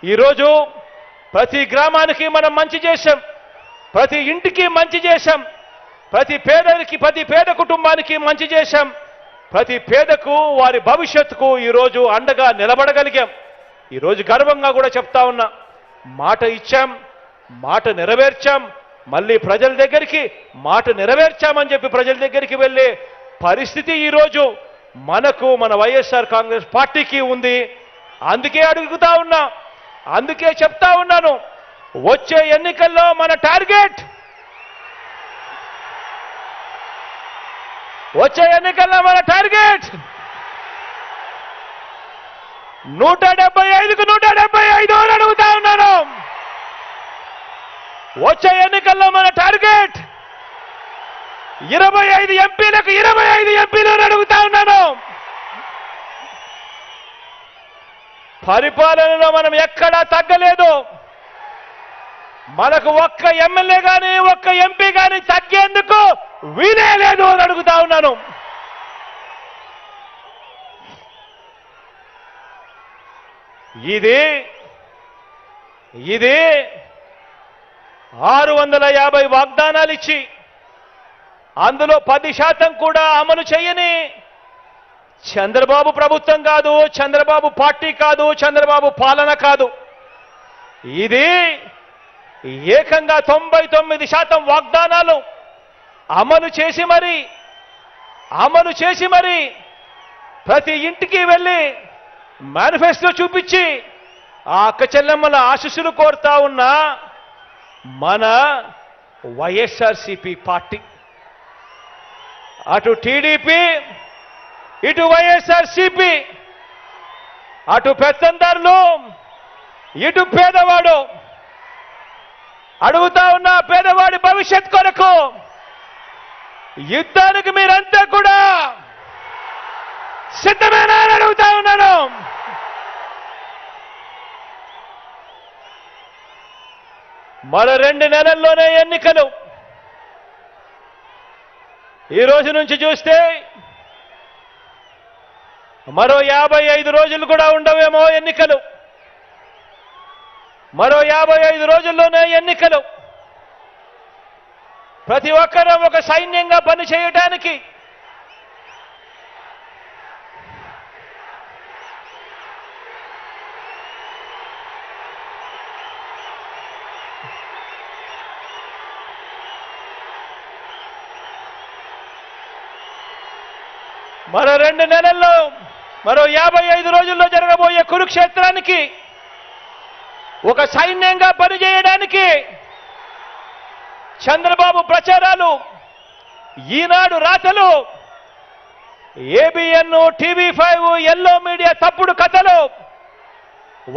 ఈరోజు ప్రతి గ్రామానికి మనం మంచి చేశాం, ప్రతి ఇంటికి మంచి చేశాం, ప్రతి పేద కుటుంబానికి మంచి చేశాం, ప్రతి పేదకు వారి భవిష్యత్తుకు ఈరోజు అండగా నిలబడగలిగాం. ఈరోజు గర్వంగా కూడా చెప్తా ఉన్నా, మాట ఇచ్చాం, మాట నెరవేర్చాం, మళ్ళీ ప్రజల దగ్గరికి మాట నెరవేర్చామని చెప్పి ప్రజల దగ్గరికి వెళ్ళే పరిస్థితి ఈరోజు మనకు మన వైఎస్ఆర్ కాంగ్రెస్ పార్టీకి ఉంది. అందుకే అడుగుతా ఉన్నా, అందుకే చెప్తా ఉన్నాను, వచ్చే ఎన్నికల్లో మన టార్గెట్, వచ్చే ఎన్నికల్లో మన టార్గెట్ 175కు 175 అని అడుగుతా ఉన్నాను. వచ్చే ఎన్నికల్లో మన టార్గెట్ 25 ఎంపీలకు 25 ఎంపీలు అని అడుగుతా ఉన్నాను. పరిపాలనలో మనం ఎక్కడా తగ్గలేదు. మనకు ఒక్క ఎమ్మెల్యే కానీ ఒక్క ఎంపీ కానీ తగ్గేందుకు వీలే లేదు అని అడుగుతా ఉన్నాను. ఇది 650 వాగ్దానాలు ఇచ్చి అందులో 10% కూడా అమలు చేయని చంద్రబాబు ప్రభుత్వం కాదు, చంద్రబాబు పార్టీ కాదు, చంద్రబాబు పాలన కాదు. ఇది ఏకంగా 99% వాగ్దానాలు అమలు చేసి మరి ప్రతి ఇంటికి వెళ్ళి మేనిఫెస్టో చూపించి ఆ అక్క చెల్లెమ్మల ఆశీస్సులు కోరుతా ఉన్న మన వైఎస్ఆర్సీపీ పార్టీ. అటు టీడీపీ, ఇటు వైఎస్ఆర్సీపీ, అటు పెత్తందారులు, ఇటు పేదవాడు. అడుగుతా ఉన్న పేదవాడి భవిష్యత్ కొరకు యుద్ధానికి మీరంతా కూడా సిద్ధమేనా అని అడుగుతా ఉన్నాను. మరో 2 నెలల్లోనే ఎన్నికలు. ఈ రోజు నుంచి చూస్తే మరో 55 రోజులు కూడా ఉండవేమో ఎన్నికలు. మరో 55 రోజుల్లోనే ఎన్నికలు. ప్రతి ఒక్కరూ ఒక సైన్యంగా పని చేయడానికి మరో 2 నెలల్లో, మరో 55 రోజుల్లో జరగబోయే కురుక్షేత్రానికి ఒక సైన్యంగా పనిచేయడానికి చంద్రబాబు ప్రచారాలు, ఈనాడు రాతలు, ఏబిఎన్, టీవీ5, ఎల్లో మీడియా తప్పుడు కథలు,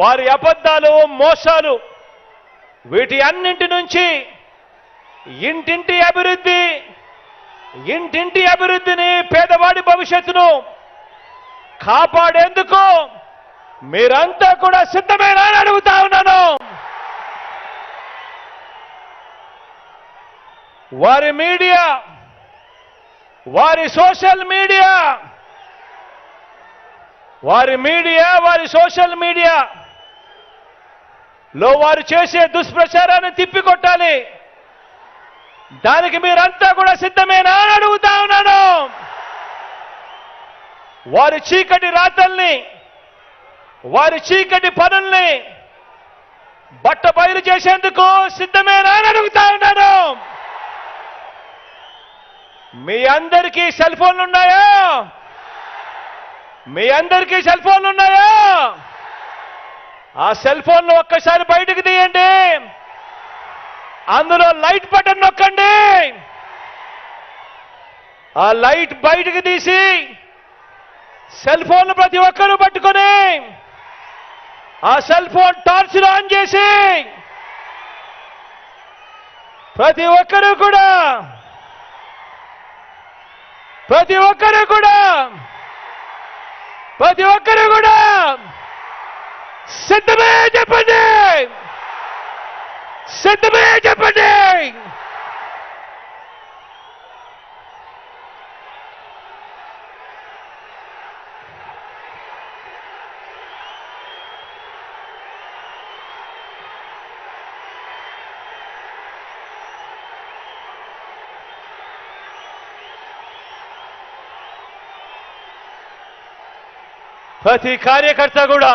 వారి అబద్ధాలు, మోసాలు, వీటి అన్నింటి నుంచి ఇంటింటి అభివృద్ధిని, పేదవాడి భవిష్యత్తును కాపాడేందుకు మీరంతా కూడా సిద్ధమేనా అని అడుగుతా ఉన్నాను. వారి మీడియా, వారి సోషల్ మీడియా, వారి సోషల్ మీడియాలో వారు చేసే దుష్ప్రచారాన్ని తిప్పికొట్టాలి. దానికి మీరంతా కూడా సిద్ధమేనా అని అడుగుతా ఉన్నాను. వారి చీకటి రాతల్ని, వారి చీకటి పనుల్ని బట్ట బయలు చేసేందుకు సిద్ధమేనా అని అడుగుతా ఉన్నాను. మీ అందరికీ సెల్ ఫోన్లు ఉన్నాయా? మీ అందరికీ సెల్ ఫోన్లు ఉన్నాయా? ఆ సెల్ ఫోన్లు ఒక్కసారి బయటకు తీయండి. అందులో లైట్ బటన్ నొక్కండి. ఆ లైట్ బయటకు తీసి సెల్ ఫోన్లు ప్రతి ఒక్కరూ పట్టుకొని ఆ సెల్ ఫోన్ టార్చ్ ఆన్ చేసి ప్రతి ఒక్కరూ కూడా సిద్ధమే చెప్పండి. సిద్ధమే చెప్పండి. ప్రతి కార్యకర్త కూడా